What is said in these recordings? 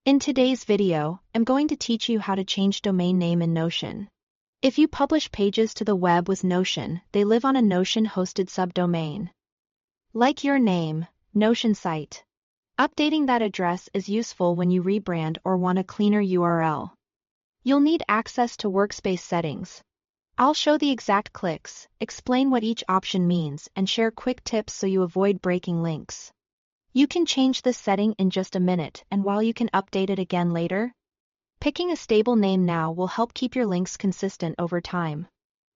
In today's video, I'm going to teach you how to change domain name in Notion. If you publish pages to the web with Notion, they live on a Notion-hosted subdomain. Like your name, Notion site. Updating that address is useful when you rebrand or want a cleaner URL. You'll need access to workspace settings. I'll show the exact clicks, explain what each option means, and share quick tips so you avoid breaking links. You can change this setting in just a minute, and while you can update it again later, picking a stable name now will help keep your links consistent over time.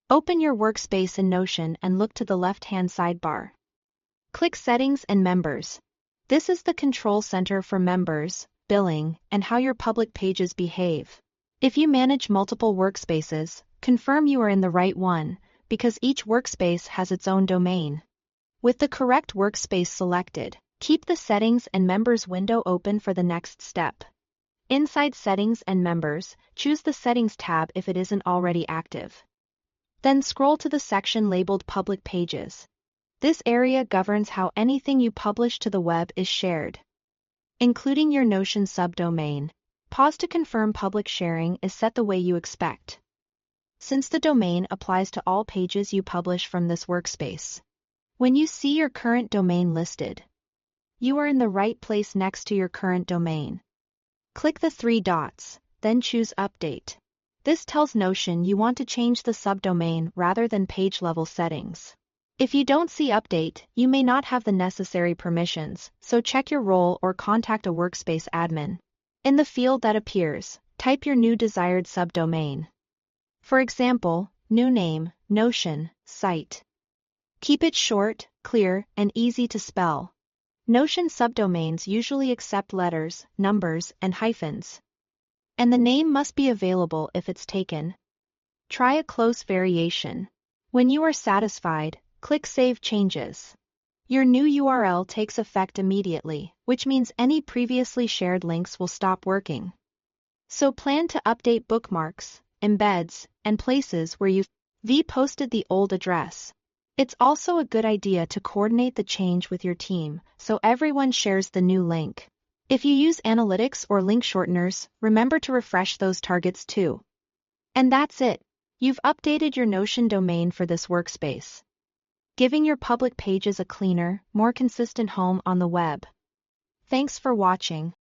Open your workspace in Notion and look to the left-hand sidebar. Click Settings and Members. This is the control center for members, billing, and how your public pages behave. If you manage multiple workspaces, confirm you are in the right one, because each workspace has its own domain. With the correct workspace selected, keep the Settings and Members window open for the next step. Inside Settings and Members, choose the Settings tab if it isn't already active. Then scroll to the section labeled Public Pages. This area governs how anything you publish to the web is shared, including your Notion subdomain. Pause to confirm public sharing is set the way you expect, since the domain applies to all pages you publish from this workspace. When you see your current domain listed, you are in the right place next to your current domain. Click the three dots, then choose Update. This tells Notion you want to change the subdomain rather than page-level settings. If you don't see Update, you may not have the necessary permissions, so check your role or contact a workspace admin. In the field that appears, type your new desired subdomain. For example, new name, Notion, site. Keep it short, clear, and easy to spell. Notion subdomains usually accept letters, numbers, and hyphens. And the name must be available if it's taken. Try a close variation. When you are satisfied, click Save Changes. Your new URL takes effect immediately, which means any previously shared links will stop working. So plan to update bookmarks, embeds, and places where you've posted the old address. It's also a good idea to coordinate the change with your team, so everyone shares the new link. If you use analytics or link shorteners, remember to refresh those targets too. And that's it. You've updated your Notion domain for this workspace, giving your public pages a cleaner, more consistent home on the web. Thanks for watching.